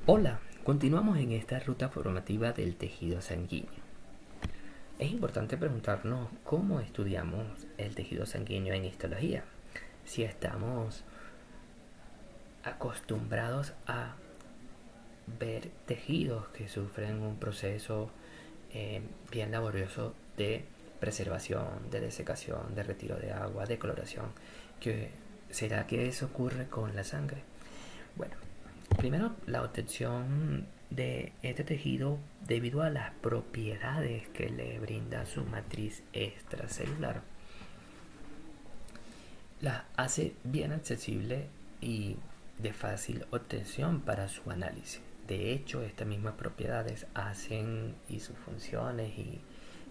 Hola, continuamos en esta ruta formativa del tejido sanguíneo. Es importante preguntarnos cómo estudiamos el tejido sanguíneo en histología. Si estamos acostumbrados a ver tejidos que sufren un proceso bien laborioso de preservación, de desecación, de retiro de agua, de coloración. ¿Será que eso ocurre con la sangre? Bueno, primero, la obtención de este tejido debido a las propiedades que le brinda su matriz extracelular las hace bien accesible y de fácil obtención para su análisis. De hecho, estas mismas propiedades hacen y sus funciones y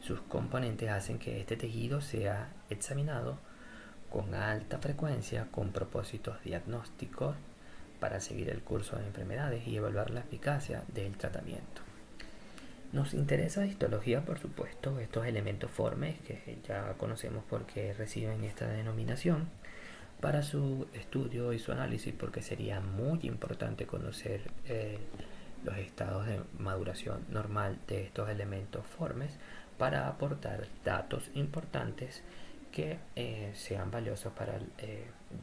sus componentes hacen que este tejido sea examinado con alta frecuencia con propósitos diagnósticos para seguir el curso de enfermedades y evaluar la eficacia del tratamiento. Nos interesa histología, por supuesto, estos elementos formes que ya conocemos porque reciben esta denominación para su estudio y su análisis, porque sería muy importante conocer los estados de maduración normal de estos elementos formes para aportar datos importantes que sean valiosos para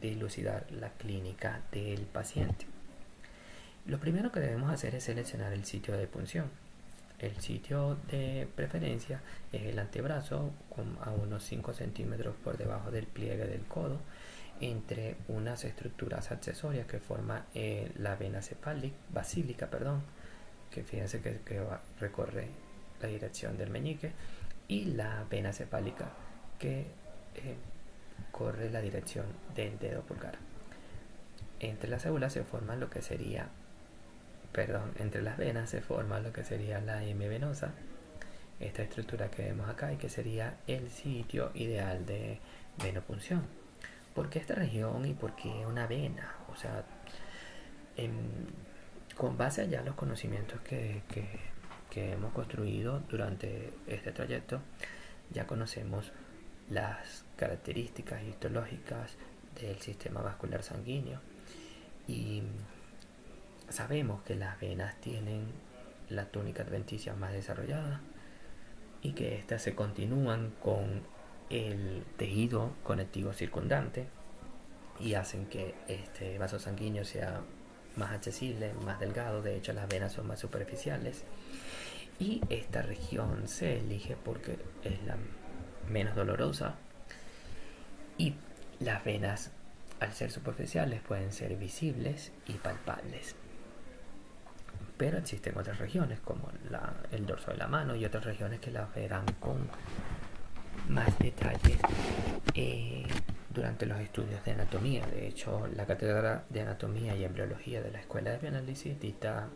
dilucidar la clínica del paciente. Lo primero que debemos hacer es seleccionar el sitio de punción. El sitio de preferencia es el antebrazo, a unos 5 centímetros por debajo del pliegue del codo, entre unas estructuras accesorias que forma la vena basílica, que fíjense que recorre la dirección del meñique, y la vena cefálica que corre la dirección del dedo pulgar. Entre las células se forma lo que sería, entre las venas se forma lo que sería la M venosa, esta estructura que vemos acá y que sería el sitio ideal de venopunción. ¿Por qué esta región y por qué una vena? O sea, con base allá a los conocimientos que hemos construido durante este trayecto, ya conocemos las características histológicas del sistema vascular sanguíneo y sabemos que las venas tienen la túnica adventicia más desarrollada y que éstas se continúan con el tejido conectivo circundante y hacen que este vaso sanguíneo sea más accesible, más delgado. De hecho, las venas son más superficiales y esta región se elige porque es la menos dolorosa y las venas, al ser superficiales, pueden ser visibles y palpables. Pero existen otras regiones como el dorso de la mano y otras regiones que las verán con más detalles durante los estudios de anatomía. De hecho, la cátedra de anatomía y embriología de la Escuela de Bioanálisis dicta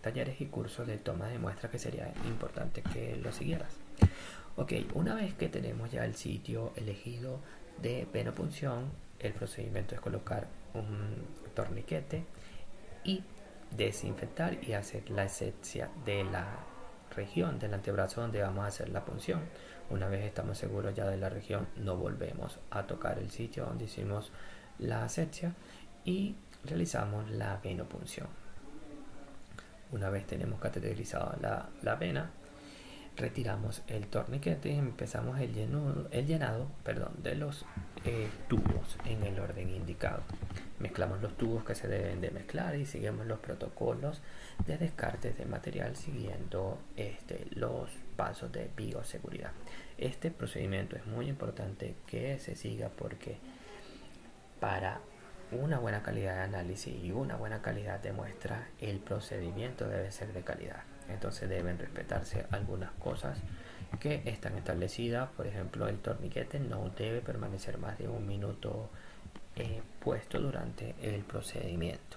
talleres y cursos de toma de muestras que sería importante que lo siguieras. Ok, una vez que tenemos ya el sitio elegido de venopunción, el procedimiento es colocar un torniquete y desinfectar y hacer la asepsia de la región del antebrazo donde vamos a hacer la punción. Una vez estamos seguros ya de la región, no volvemos a tocar el sitio donde hicimos la asepsia y realizamos la venopunción. Una vez tenemos cateterizada la vena, retiramos el torniquete y empezamos el llenado de los tubos en el orden indicado. Mezclamos los tubos que se deben de mezclar y seguimos los protocolos de descartes de material siguiendo los pasos de bioseguridad. Este procedimiento es muy importante que se siga porque para una buena calidad de análisis y una buena calidad de muestra, el procedimiento debe ser de calidad. Entonces deben respetarse algunas cosas que están establecidas. Por ejemplo, el torniquete no debe permanecer más de 1 minuto puesto durante el procedimiento.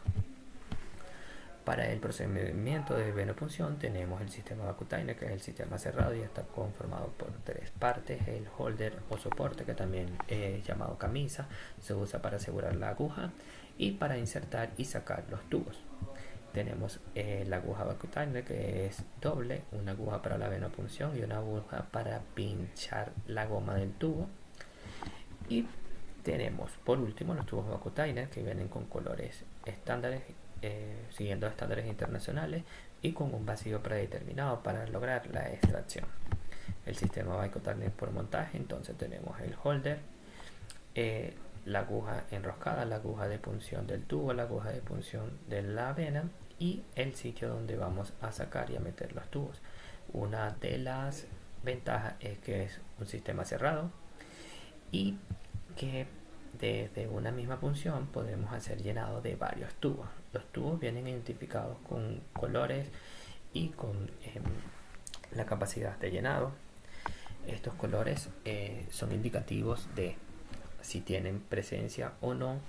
Para el procedimiento de venopunción tenemos el sistema Vacutainer, que es el sistema cerrado y está conformado por 3 partes. El holder o soporte, que también es llamado camisa, se usa para asegurar la aguja y para insertar y sacar los tubos. Tenemos la aguja Vacutainer, que es doble, una aguja para la venopunción y una aguja para pinchar la goma del tubo. Y tenemos por último los tubos Vacutainer, que vienen con colores estándares siguiendo estándares internacionales y con un vacío predeterminado para lograr la extracción. El sistema va a contar por montaje, entonces tenemos el holder, la aguja enroscada, la aguja de punción del tubo, la aguja de punción de la vena y el sitio donde vamos a sacar y a meter los tubos. Una de las ventajas es que es un sistema cerrado y que desde una misma punción podemos hacer llenado de varios tubos. Los tubos vienen identificados con colores y con la capacidad de llenado. Estos colores son indicativos de si tienen presencia o no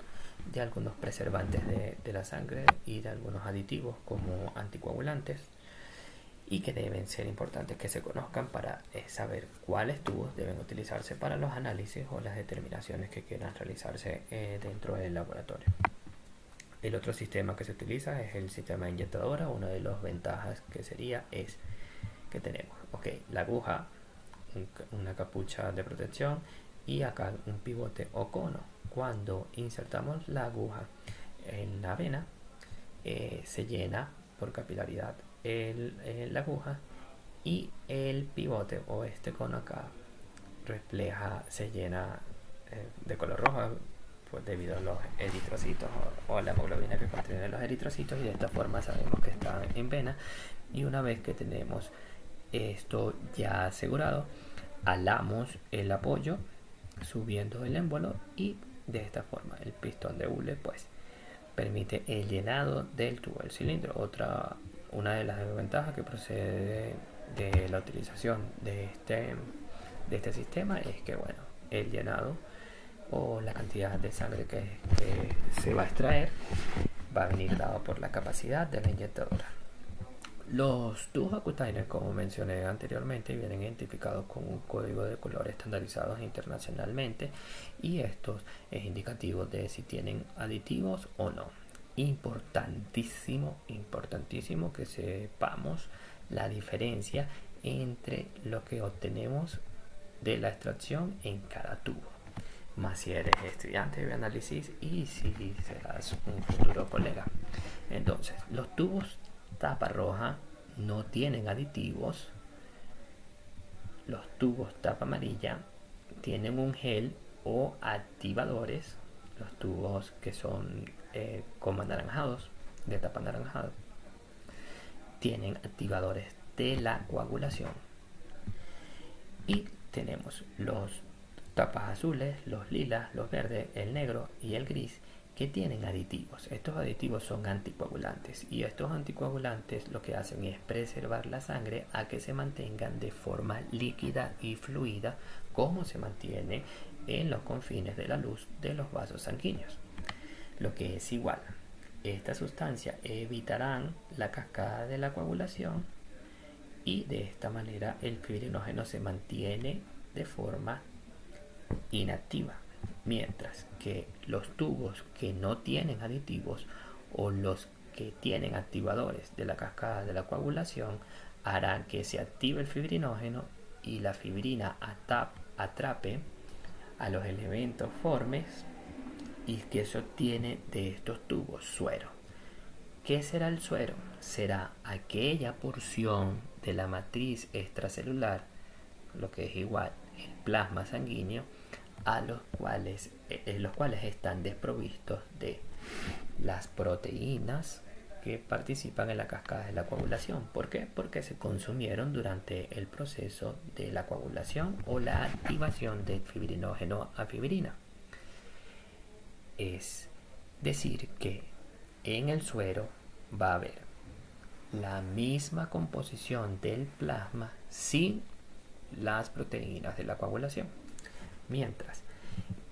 de algunos preservantes de la sangre y de algunos aditivos como anticoagulantes, y que deben ser importantes que se conozcan para saber cuáles tubos deben utilizarse para los análisis o las determinaciones que quieran realizarse dentro del laboratorio. El otro sistema que se utiliza es el sistema de inyectadora. Una de las ventajas que sería es que tenemos la aguja, una capucha de protección y acá un pivote o cono. Cuando insertamos la aguja en la vena, se llena por capilaridad la aguja, y el pivote o este cono acá se llena de color rojo, pues debido a los eritrocitos o la hemoglobina que contienen los eritrocitos, y de esta forma sabemos que está en vena. Y una vez que tenemos esto ya asegurado, alamos el apoyo subiendo el émbolo, y de esta forma el pistón de hule pues permite el llenado del tubo del cilindro. Una de las ventajas que procede de la utilización de este sistema es que el llenado o la cantidad de sangre que se va a extraer va a venir dado por la capacidad de la inyectadora. Los tubos Accutainer, como mencioné anteriormente, vienen identificados con un código de color estandarizados internacionalmente, y esto es indicativo de si tienen aditivos o no. Importantísimo que sepamos la diferencia entre lo que obtenemos de la extracción en cada tubo, más si eres estudiante de análisis y si serás un futuro colega. Entonces, los tubos tapa roja no tienen aditivos. Los tubos tapa amarilla tienen un gel o activadores. Los tubos que son como anaranjados, de tapa anaranjada, tienen activadores de la coagulación. Y tenemos los tapas azules, los lilas, los verdes, el negro y el gris, que tienen aditivos. Estos aditivos son anticoagulantes, y estos anticoagulantes lo que hacen es preservar la sangre a que se mantengan de forma líquida y fluida, como se mantiene en los confines de la luz de los vasos sanguíneos. Lo que es igual, estas sustancias evitarán la cascada de la coagulación, y de esta manera el fibrinógeno se mantiene de forma inactiva. Mientras que los tubos que no tienen aditivos o los que tienen activadores de la cascada de la coagulación harán que se active el fibrinógeno y la fibrina atrape a los elementos formes, y que se obtiene de estos tubos suero. ¿Qué será el suero? Será aquella porción de la matriz extracelular, lo que es igual el plasma sanguíneo, los cuales están desprovistos de las proteínas que participan en la cascada de la coagulación. ¿Por qué? Porque se consumieron durante el proceso de la coagulación o la activación del fibrinógeno a fibrina. Es decir, que en el suero va a haber la misma composición del plasma sin las proteínas de la coagulación. Mientras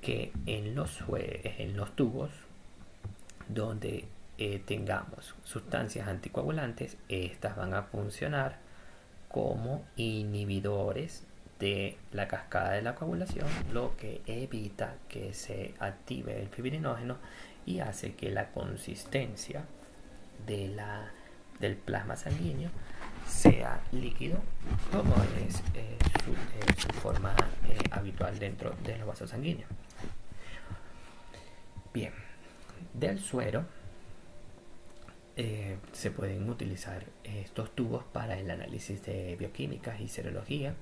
que en los tubos donde tengamos sustancias anticoagulantes, estas van a funcionar como inhibidores de la cascada de la coagulación, lo que evita que se active el fibrinógeno y hace que la consistencia del plasma sanguíneo sea líquido, como es su forma habitual dentro de los vasos sanguíneos. Bien, del suero Se pueden utilizar estos tubos para el análisis de bioquímicas y serología,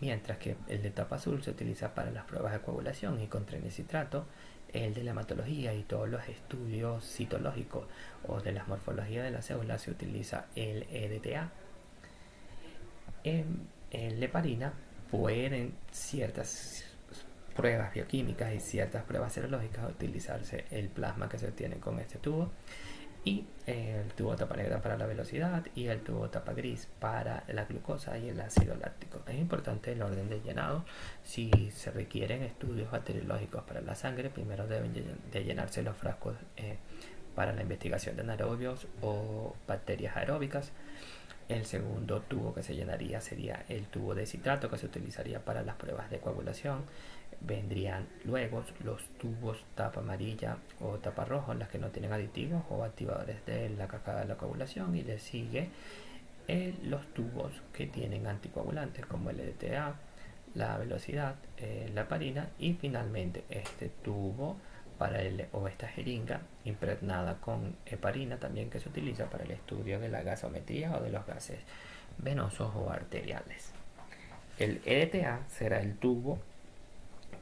mientras que el de tapa azul se utiliza para las pruebas de coagulación y contra el citrato. El de la hematología y todos los estudios citológicos o de la morfología de la célula se utiliza el EDTA. En heparina pueden ciertas pruebas bioquímicas y ciertas pruebas serológicas utilizarse el plasma que se obtiene con este tubo, y el tubo tapa negra para la velocidad y el tubo tapa gris para la glucosa y el ácido láctico. Es importante el orden de llenado. Si se requieren estudios bacteriológicos para la sangre, primero deben de llenarse los frascos para la investigación de anaerobios o bacterias aeróbicas. El segundo tubo que se llenaría sería el tubo de citrato, que se utilizaría para las pruebas de coagulación. Vendrían luego los tubos tapa amarilla o tapa rojo, las que no tienen aditivos o activadores de la cascada de la coagulación, y le sigue los tubos que tienen anticoagulantes como el EDTA, la velocidad, la heparina, y finalmente este tubo para o esta jeringa impregnada con heparina también, que se utiliza para el estudio de la gasometría o de los gases venosos o arteriales. El EDTA será el tubo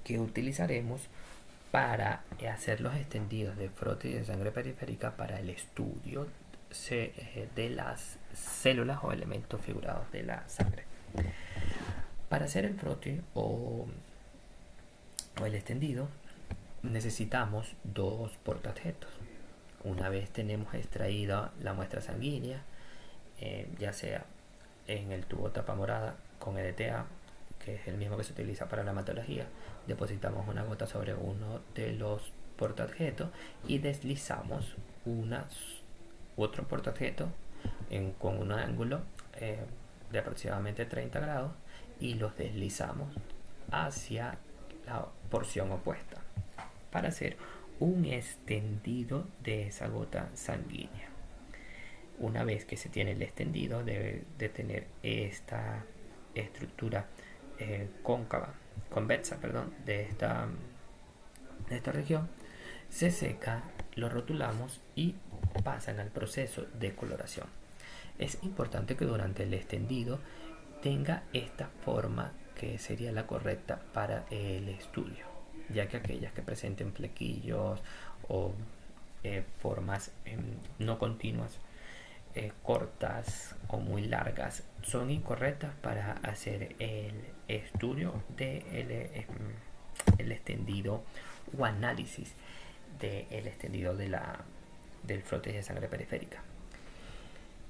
que utilizaremos para hacer los extendidos de frote y de sangre periférica para el estudio de las células o elementos figurados de la sangre. Para hacer el frote o el extendido necesitamos dos portaobjetos. Una vez tenemos extraída la muestra sanguínea, ya sea en el tubo tapa morada con EDTA, que es el mismo que se utiliza para la hematología, depositamos una gota sobre uno de los portaobjetos y deslizamos otro portaobjeto con un ángulo de aproximadamente 30 grados y los deslizamos hacia la porción opuesta para hacer un extendido de esa gota sanguínea. Una vez que se tiene el extendido, debe de tener esta estructura convexa de esta región. Se seca, lo rotulamos y pasan al proceso de coloración. Es importante que durante el extendido tenga esta forma, que sería la correcta para el estudio, ya que aquellas que presenten flequillos o formas no continuas, cortas o muy largas, son incorrectas para hacer el estudio el extendido o análisis del extendido del frote de sangre periférica.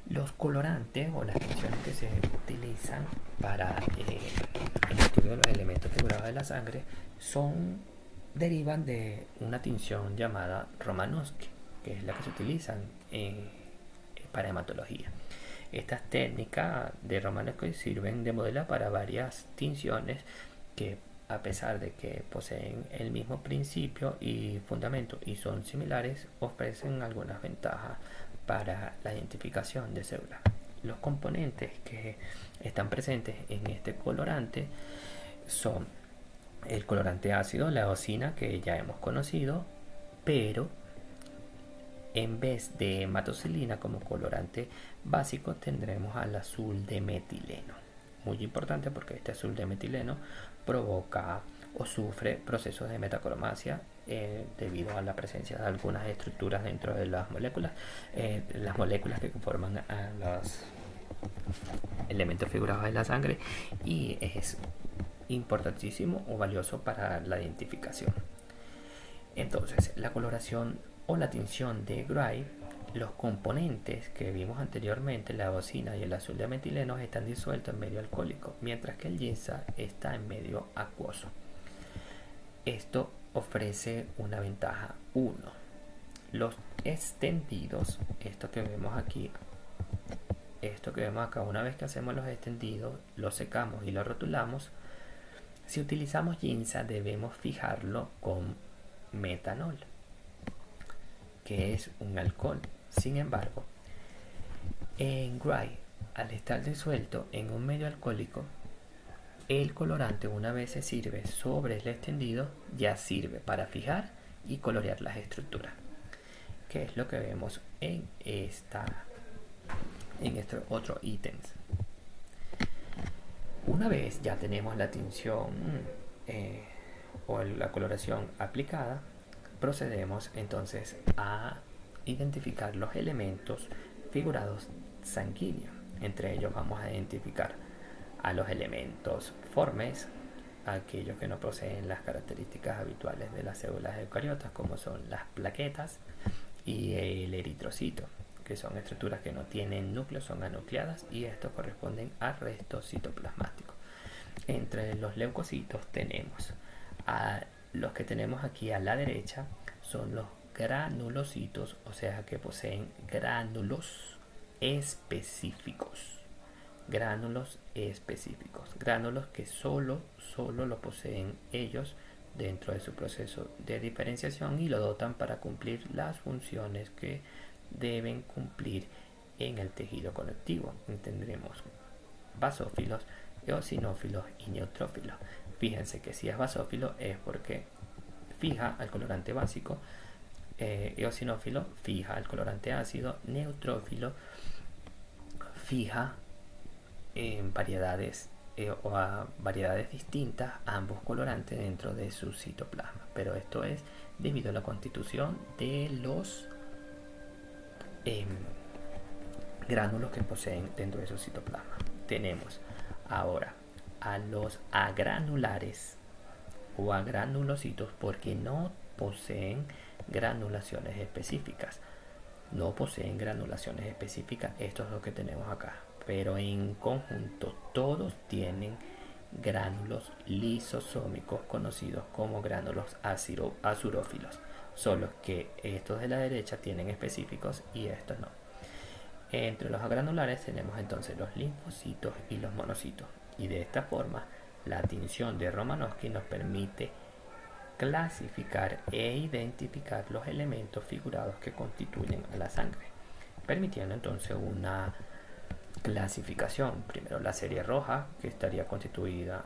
Los colorantes o las tinciones que se utilizan para el estudio de los elementos figurados de la sangre derivan de una tinción llamada Romanowsky, que es la que se utilizan para hematología. Estas técnicas de Romanowsky sirven de modelo para varias tinciones que, a pesar de que poseen el mismo principio y fundamento y son similares, ofrecen algunas ventajas para la identificación de células. Los componentes que están presentes en este colorante son el colorante ácido, la eosina, que ya hemos conocido, pero en vez de hematocilina como colorante básico tendremos al azul de metileno. Muy importante, porque este azul de metileno provoca o sufre procesos de metacromacia debido a la presencia de algunas estructuras dentro de las moléculas que conforman a los elementos figurados de la sangre, y es importantísimo o valioso para la identificación. Entonces, la coloración o la tinción de Gray, los componentes que vimos anteriormente, la eosina y el azul de metileno, están disueltos en medio alcohólico, mientras que el ginseng está en medio acuoso. Esto ofrece una ventaja 1. Los extendidos, esto que vemos acá, una vez que hacemos los extendidos, los secamos y los rotulamos. Si utilizamos ginseng, debemos fijarlo con metanol, que es un alcohol. Sin embargo, en Gray, al estar disuelto en un medio alcohólico, el colorante, una vez se sirve sobre el extendido, ya sirve para fijar y colorear las estructuras. que es lo que vemos en este otro ítems. Una vez ya tenemos la tinción o la coloración aplicada, procedemos entonces a identificar los elementos figurados sanguíneos. Entre ellos vamos a identificar a los elementos formes, aquellos que no poseen las características habituales de las células eucariotas, como son las plaquetas y el eritrocito, que son estructuras que no tienen núcleo, son anucleadas, y estos corresponden a restos citoplasmáticos. Entre los leucocitos tenemos a los que tenemos aquí a la derecha, son los granulocitos, o sea que poseen gránulos específicos. Gránulos específicos, gránulos que solo lo poseen ellos dentro de su proceso de diferenciación y lo dotan para cumplir las funciones que deben cumplir en el tejido conectivo. Tendremos basófilos, eosinófilos y neutrófilos. Fíjense que si es basófilo es porque fija al colorante básico, eosinófilo fija al colorante ácido, neutrófilo fija en variedades o a variedades distintas ambos colorantes dentro de su citoplasma, pero esto es debido a la constitución de los gránulos que poseen dentro de su citoplasma. Tenemos ahora a los agranulares o agranulocitos porque no poseen granulaciones específicas. No poseen granulaciones específicas, esto es lo que tenemos acá, pero en conjunto todos tienen gránulos lisosómicos conocidos como gránulos azurófilos, solo que estos de la derecha tienen específicos y estos no. Entre los agranulares tenemos entonces los linfocitos y los monocitos, y de esta forma la tinción de Romanowsky nos permite clasificar e identificar los elementos figurados que constituyen a la sangre, permitiendo entonces una clasificación. Primero la serie roja, que estaría constituida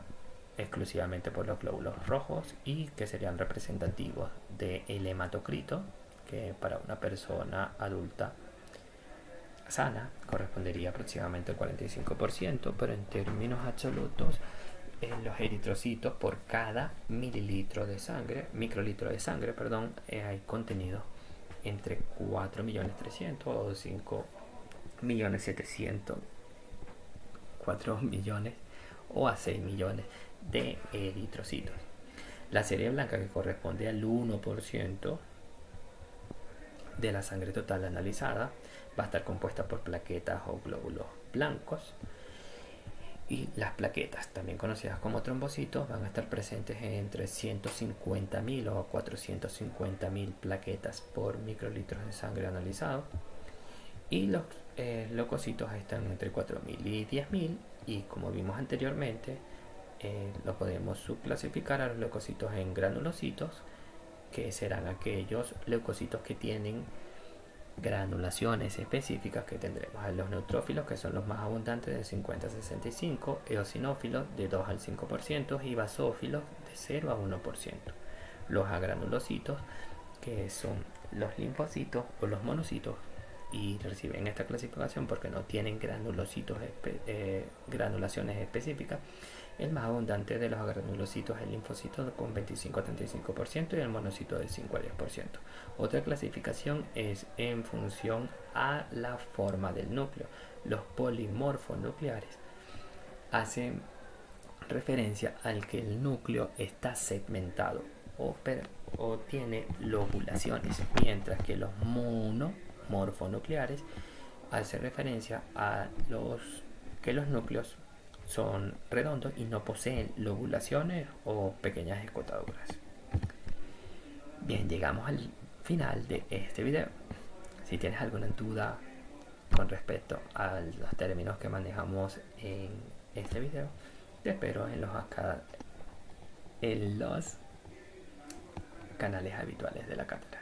exclusivamente por los glóbulos rojos y que serían representativos del hematocrito, que para una persona adulta sana correspondería aproximadamente al 45%, pero en términos absolutos los eritrocitos por cada microlitro de sangre, hay contenido entre 4.300.000 o 5.700.000, 4 millones o a 6 millones de eritrocitos. La serie blanca, que corresponde al 1% de la sangre total analizada, va a estar compuesta por plaquetas o glóbulos blancos. Y las plaquetas, también conocidas como trombocitos, van a estar presentes entre 150.000 o 450.000 plaquetas por microlitros de sangre analizado. Y los leucocitos están entre 4.000 y 10.000. Y como vimos anteriormente, lo podemos subclasificar a los leucocitos en granulocitos, que serán aquellos leucocitos que tienen granulaciones específicas, que tendremos a los neutrófilos, que son los más abundantes, de 50 a 65, eosinófilos de 2 al 5% y basófilos de 0 a 1%. Los agranulocitos, que son los linfocitos o los monocitos, y reciben esta clasificación porque no tienen granulaciones específicas. El más abundante de los agranulocitos es el linfocito con 25 a 35% y el monocito de 5 a 10%. Otra clasificación es en función a la forma del núcleo. Los polimorfonucleares hacen referencia al que el núcleo está segmentado o tiene lobulaciones, mientras que los monomorfonucleares hacen referencia a que los núcleos son redondos y no poseen lobulaciones o pequeñas escotaduras. Bien, llegamos al final de este video. Si tienes alguna duda con respecto a los términos que manejamos en este video, te espero en los canales habituales de la cátedra.